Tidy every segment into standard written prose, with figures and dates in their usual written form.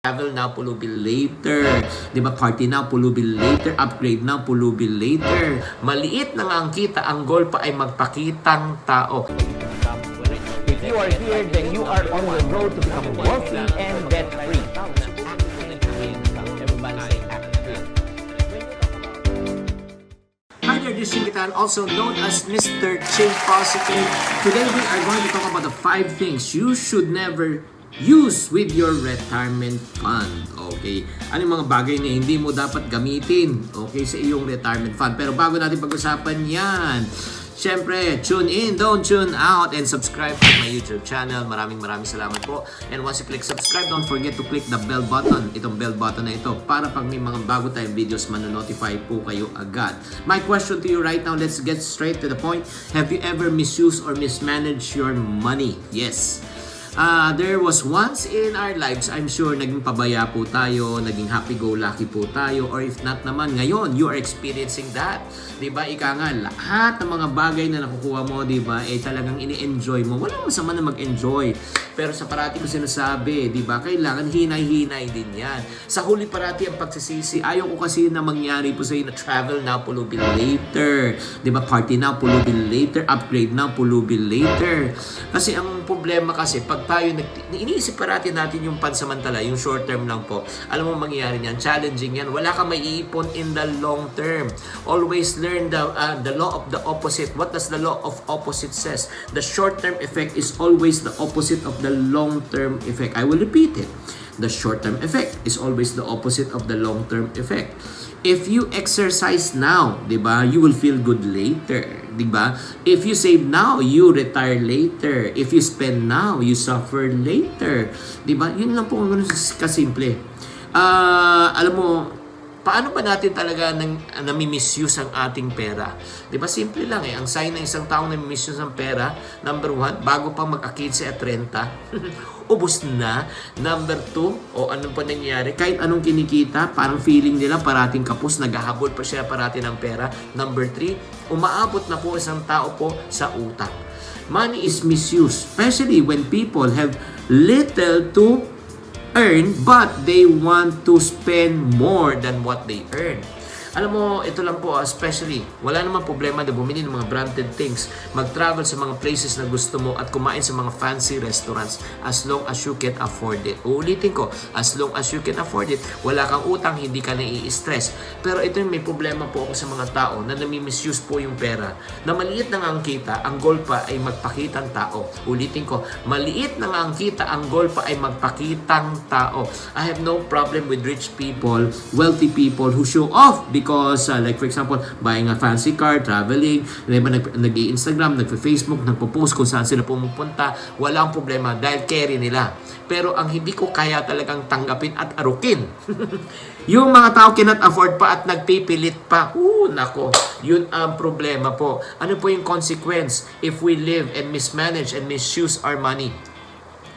Travel now, Pulubi later. Di ba? Party now, Pulubi later. Upgrade now, Pulubi later. Maliit na nga ang kita, ang goal pa ay magpakitang tao. If you are here, then you are on the road to become wealthy and debt-free. Hi there, this is Chinkee, also known as Mr. Chink Positive. Today we are going to talk about the 5 things you should never use with your retirement fund. Okay? Ano yung mga bagay na hindi mo dapat gamitin, okay, sa iyong retirement fund. Pero bago natin pag-usapan yan, syempre, tune in, don't tune out, and subscribe to my YouTube channel. Maraming salamat po. And once you click subscribe, don't forget to click the bell button. Itong bell button na ito, para pag may mga bago tayong videos, manonotify po kayo agad. My question to you right now, let's get straight to the point. Have you ever misused or mismanaged your money? Yes. There was once in our lives, I'm sure, naging pabaya po tayo, naging happy-go-lucky po tayo, or if not naman, ngayon, you are experiencing that. Diba? Ika nga, lahat ng mga bagay na nakukuha mo, diba, eh talagang ini-enjoy mo. Walang masama na mag-enjoy. Pero sa parati ko sinasabi, diba, kailangan hinay-hinay din yan. Sa huli parati ang pagsisisi. Ayaw ko kasi na mangyari po sa'yo na travel now, Pulubi later. Diba? Party now, Pulubi later. Upgrade now, Pulubi later. Kasi ang problema kasi, pag tayo, iniisip parati natin yung pansamantala, yung short term lang po. Alam mo mangyayari niyan, challenging yan. Wala kang maiipon in the long term. Always learn the law of the opposite. What does the law of opposite says? The short-term effect is always the opposite of the long-term effect. I will repeat it. The short-term effect is always the opposite of the long-term effect. If you exercise now, diba, you will feel good later, diba? If you save now, you retire later. If you spend now, you suffer later, diba? Yun lang po ang kasimple. Alam mo, paano ba natin talaga nami-misuse ang ating pera? Di ba simple lang eh. Ang sign ng isang taong nami-misuse ang pera, number 1, bago pa mag-akidse at 30, ubos na. Number 2, o anong pa nangyayari? Kahit anong kinikita, parang feeling nila parating kapos, naghahabol pa siya parati ng pera. Number 3, umaabot na po isang tao po sa utang. Money is misused, especially when people have little to earn but they want to spend more than what they earn. Alam mo, ito lang po, especially, wala namang problema na bumili ng mga branded things, mag-travel sa mga places na gusto mo at kumain sa mga fancy restaurants as long as you can afford it. Uulitin ko, as long as you can afford it, wala kang utang, hindi ka nai-stress. Pero ito yung may problema po ako sa mga tao na nami-misuse po yung pera. Na maliit na nga ang kita, ang goal pa ay magpakitang tao. Ulitin ko, maliit na nga ang kita, ang goal pa ay magpakitang tao. I have no problem with rich people, wealthy people who show off because like for example, buying a fancy car, traveling, nag-i-Instagram, nag-Facebook, nagpo-post kung saan sila pumupunta, walang problema dahil carry nila. Pero ang hindi ko kaya talagang tanggapin at arukin, yung mga tao cannot afford pa at nagpipilit pa. Nako, yun ang problema po. Ano po yung consequence if we live and mismanage and misuse our money?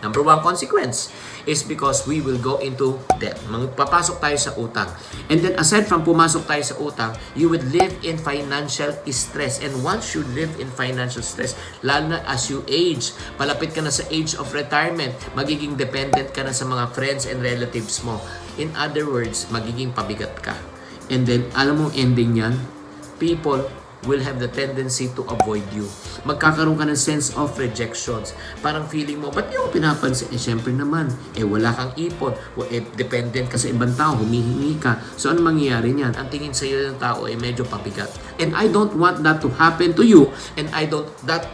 Number 1 consequence is because we will go into debt. Magpapasok tayo sa utang. And then aside from pumasok tayo sa utang, you would live in financial stress. And once you live in financial stress, lalo na as you age, palapit ka na sa age of retirement, magiging dependent ka na sa mga friends and relatives mo. In other words, magiging pabigat ka. And then, alam mo ending yan? People will have the tendency to avoid you. Magkakaroon ka ng sense of rejections. Parang feeling mo, ba't yung pinapansin? Siyempre naman, wala kang ipon. Dependent ka sa ibang tao, humihingi ka. So, ano mangyayari niyan? Ang tingin sa iyo ng tao ay medyo pabigat. And I don't want that to happen to you. And I don't, that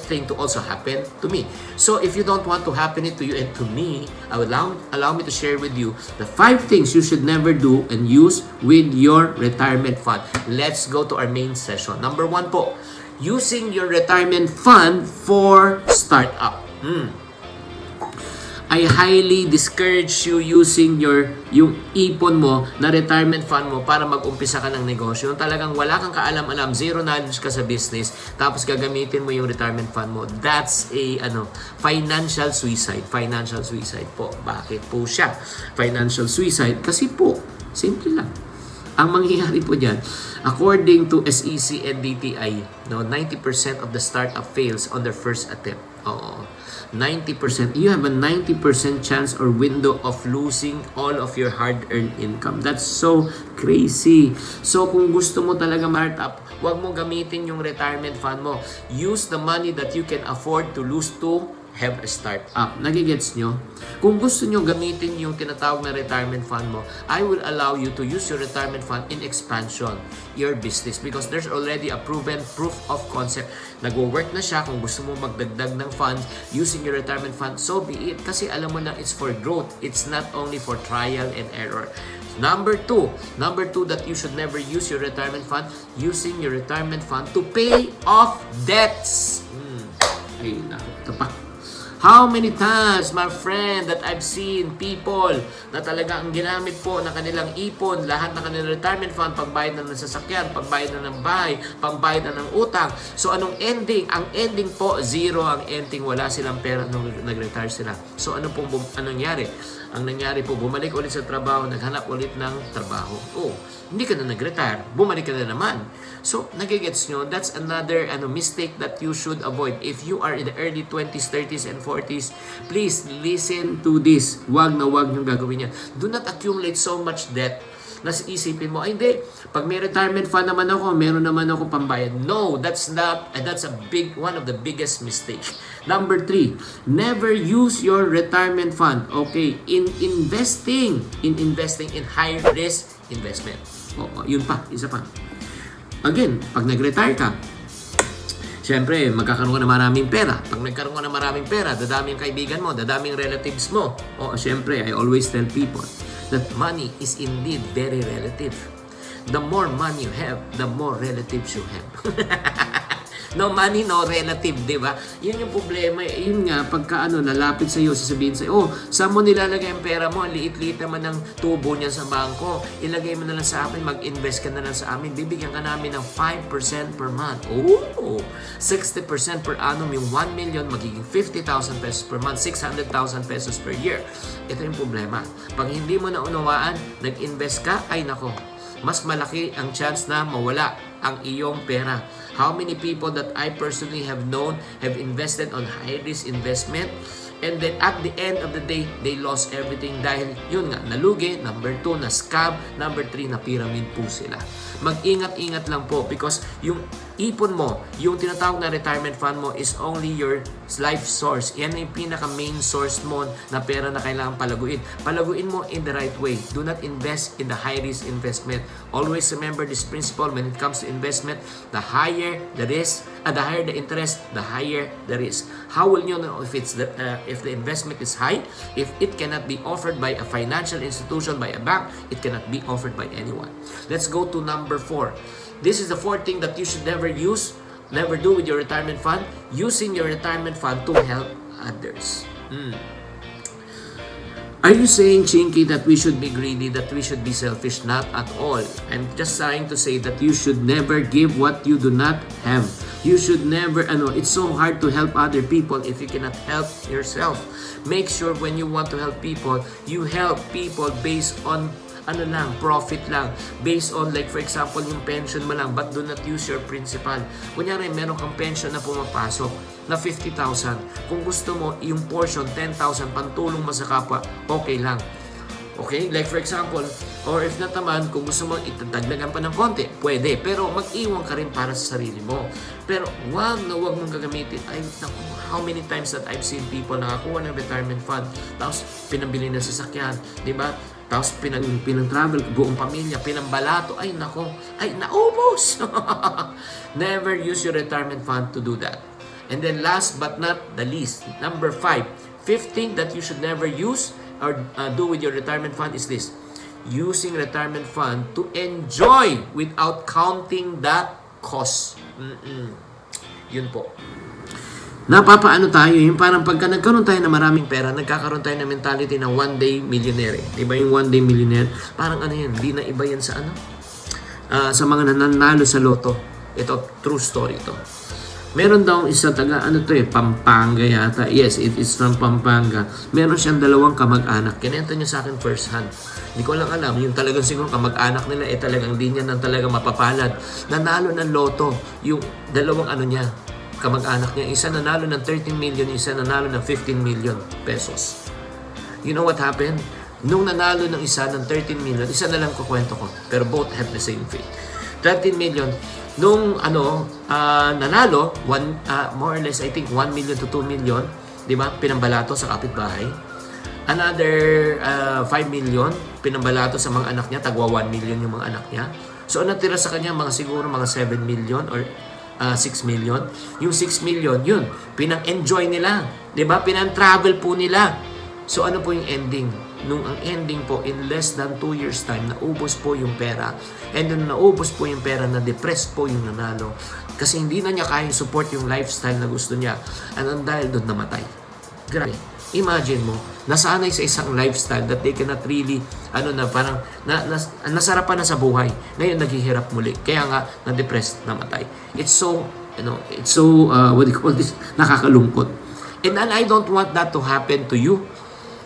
thing to also happen to me. So, if you don't want to happen it to you and to me, I would allow me to share with you the 5 things you should never do and use with your retirement fund. Let's go to our main session. Number 1 po, using your retirement fund for startup. I highly discourage you using yung ipon mo na retirement fund mo para mag-umpisa ka ng negosyo. Talagang wala kang kaalam-alam, zero knowledge ka sa business, tapos gagamitin mo yung retirement fund mo. That's a financial suicide. Financial suicide po. Bakit po siya financial suicide? Kasi po, simple lang. Ang mangyayari po dyan, according to SEC and DTI, no, 90% of the startup fails on their first attempt. Oo. 90%. You have a 90% chance or window of losing all of your hard-earned income. That's so crazy. So, kung gusto mo talaga ma-start up, huwag mo gamitin yung retirement fund mo. Use the money that you can afford to lose to have a startup. Nagigets nyo? Kung gusto nyo gamitin yung tinatawag na retirement fund mo, I will allow you to use your retirement fund in expansion, your business, because there's already a proven proof of concept. Nag-work na siya. Kung gusto mo magdagdag ng funds using your retirement fund, so be it. Kasi alam mo na it's for growth. It's not only for trial and error. Number two that you should never use your retirement fund, using your retirement fund to pay off debts. Ayun na. Ito pa. How many times, my friend, that I've seen people na talaga ang ginamit po na kanilang ipon, lahat na kanilang retirement fund, pagbayad na ng sasakyan, pagbayad na ng bahay, pagbayad na ng utang. So, anong ending? Ang ending po, zero ang ending. Wala silang pera nung nag-retire sila. So, anong nangyari? Ang nangyari po, bumalik ulit sa trabaho, naghanap ulit ng trabaho. Hindi ka na nag-retire, bumalik ka na naman. So, nagigets nyo, that's another mistake that you should avoid. If you are in the early 20s, 30s, and 40s, please listen to this. Wag na wag nyo gagawin yan. Do not accumulate so much debt na isipin mo, hindi, pag may retirement fund naman ako, meron naman ako pambayad. No, that's one of the biggest mistake. Number 3, never use your retirement fund, okay, in investing in high risk investment. Yun pa, isa pa. Again, pag nag-retire ka, siyempre, magkakaroon ka na maraming pera. Pag nagkaroon ka na maraming pera, dadami ang kaibigan mo, dadami ang relatives mo. Siyempre, I always tell people that money is indeed very relative. The more money you have, the more relatives you have. No money, no relative, di ba? Yun yung problema. Yun nga, pagka lalapit sa'yo, sasabihin sa'yo, saan mo nilalagay ang pera mo? Ang liit-liit naman ng tubo niya sa bangko. Ilagay mo na lang sa amin, mag-invest ka na lang sa amin. Bibigyan ka namin ng 5% per month. 60% per annum, yung 1 million, magiging 50,000 pesos per month, 600,000 pesos per year. Ito yung problema. Pag hindi mo naunawaan, nag-invest ka, ay nako, mas malaki ang chance na mawala ang iyong pera. How many people that I personally have known have invested on high-risk investment, and then at the end of the day, they lost everything dahil yun nga, nalugi. Number 2, na-scam. Number 3, na pyramid po sila. Mag-ingat-ingat lang po because yung ipon mo, yung tinatawag na retirement fund mo is only your life source. Yan yung pinaka-main source mo na pera na kailangan palaguin. Palaguin mo in the right way. Do not invest in the high-risk investment. Always remember this principle when it comes to investment. The higher the risk, the higher the interest, the higher the risk. How will you know if if the investment is high? If it cannot be offered by a financial institution, by a bank, it cannot be offered by anyone. Let's go to number 4. This is the 4th thing that you should never do with your retirement fund. Using your retirement fund to help others. Are you saying, Chinkee, that we should be greedy, that we should be selfish? Not at all. I'm just trying to say that you should never give what you do not have. You should never, it's so hard to help other people if you cannot help yourself. Make sure when you want to help people, you help people based on profit lang. Based on, like for example, yung pension mo lang, but do not use your principal. Kunyari, meron kang pension na pumapasok na 50,000. Kung gusto mo, yung portion, 10,000, pantulong mo sa kapwa, okay lang. Okay? Like for example, or if not naman, kung gusto mo itadagdagan pa ng konti, pwede. Pero mag-iwan ka rin para sa sarili mo. Pero wag mong gagamitin. How many times that I've seen people nakakuha ng retirement fund, tapos pinambili ng sasakyan, di ba? Tapos pinang-travel, buong pamilya, pinambalato, ay nako, ay naubos. Never use your retirement fund to do that. And then last but not the least, number 5, 5th thing that you should never use or do with your retirement fund is this: using retirement fund to enjoy without counting the cost. Yun po. Napapaano tayo, yung parang pagka nagkaroon tayo ng maraming pera, nagkakaroon tayo ng mentality ng one day millionaire. Diba yung one day millionaire? Parang hindi na iba yan sa sa mga nananalo sa loto. Ito, true story ito. Meron daw isa taga, ano to Pampanga yata. Yes, it is from Pampanga. Meron siyang dalawang kamag-anak. Kinento niya sa akin first hand. Hindi ko lang alam, yung talagang siguro kamag-anak nila, talagang di niya nang talagang mapapalad. Nanalo ng loto, yung dalawang niya, kamag-anak niya. Isa nanalo ng 13 million, isa nanalo ng 15 million pesos. You know what happened? Nung nanalo ng isa ng 13 million, isa na lang kukwento ko, pero both have the same fate. 13 million, nung nanalo, more or less, I think 1 million to 2 million, di ba? Pinambalato sa kapitbahay. Another 5 million, pinambalato sa mga anak niya, tagwa 1 million yung mga anak niya. So, natira sa kanya, siguro mga 7 million or 6 million. Yung 6 million, yun, pinang-enjoy nila. Di ba? Pinang-travel po nila. So, ano po yung ending? Nung ang ending po, in less than 2 years time, naubos po yung pera. And nung naubos po yung pera, na-depressed po yung nanalo. Kasi hindi na niya kayang support yung lifestyle na gusto niya. And dahil doon namatay. Grabe. Imagine mo, nasanay sa isang lifestyle that they cannot really, parang, nasarapan na sa buhay. Ngayon, naghihirap muli. Kaya nga, na-depressed, namatay. It's so, what do you call this? Nakakalungkot. And I don't want that to happen to you,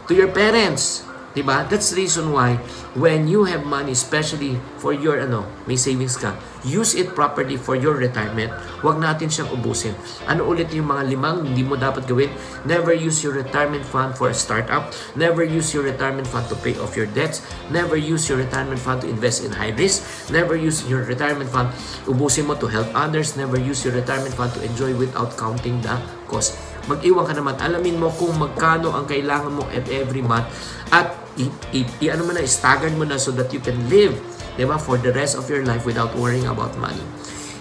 to your parents. Diba? That's the reason why when you have money, especially for your may savings ka, use it properly for your retirement. Huwag natin siyang ubusin. Ano ulit yung mga 5 hindi mo dapat gawin? Never use your retirement fund for a startup. Never use your retirement fund to pay off your debts. Never use your retirement fund to invest in high risk. Never use your retirement fund ubusin mo to help others. Never use your retirement fund to enjoy without counting the cost. Mag-iwan ka naman. Alamin mo kung magkano ang kailangan mo at every month at stagger mo na so that you can live, diba, for the rest of your life without worrying about money.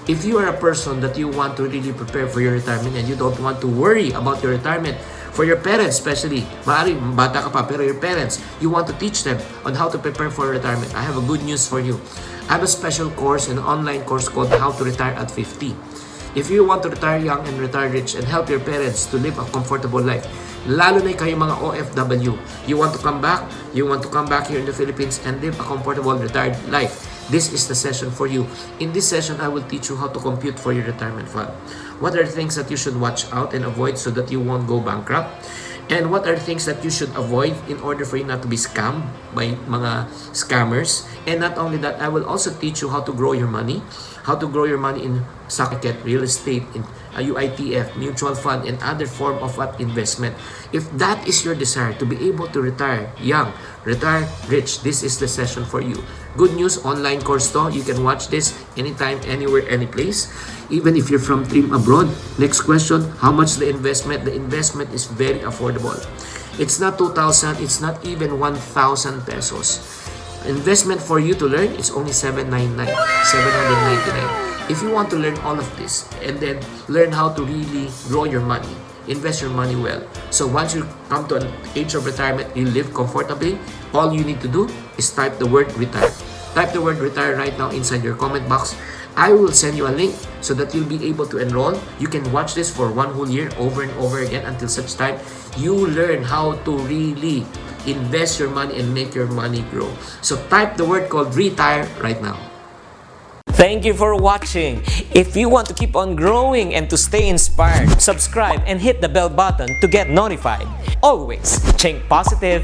If you are a person that you want to really prepare for your retirement and you don't want to worry about your retirement, for your parents especially, maaari bata ka pa pero your parents, you want to teach them on how to prepare for retirement, I have a good news for you. I have a special course, an online course called How to Retire at 50. If you want to retire young and retire rich and help your parents to live a comfortable life, lalo na kayo mga OFW, you want to come back here in the Philippines and live a comfortable retired life, this is the session for you. In this session, I will teach you how to compute for your retirement fund. What are things that you should watch out and avoid so that you won't go bankrupt? And what are things that you should avoid in order for you not to be scammed by mga scammers? And not only that, I will also teach you how to grow your money, in stock market, real estate, in UITF, mutual fund, and other form of investment. If that is your desire to be able to retire young, retire rich, this is the session for you. Good news, online course to. You can watch this anytime, anywhere, any place. Even if you're from Dream Abroad. Next question, how much the investment? The investment is very affordable. It's not 2,000, it's not even 1,000 pesos. Investment for you to learn is only 799. If you want to learn all of this and then learn how to really grow your money, invest your money well. So once you come to an age of retirement, you live comfortably, all you need to do is type the word retire. Type the word retire right now inside your comment box. I will send you a link so that you'll be able to enroll. You can watch this for 1 whole year over and over again until such time you learn how to really invest your money and make your money grow. So type the word called retire right now. Thank you for watching. If you want to keep on growing and to stay inspired, subscribe and hit the bell button to get notified. Always think positive.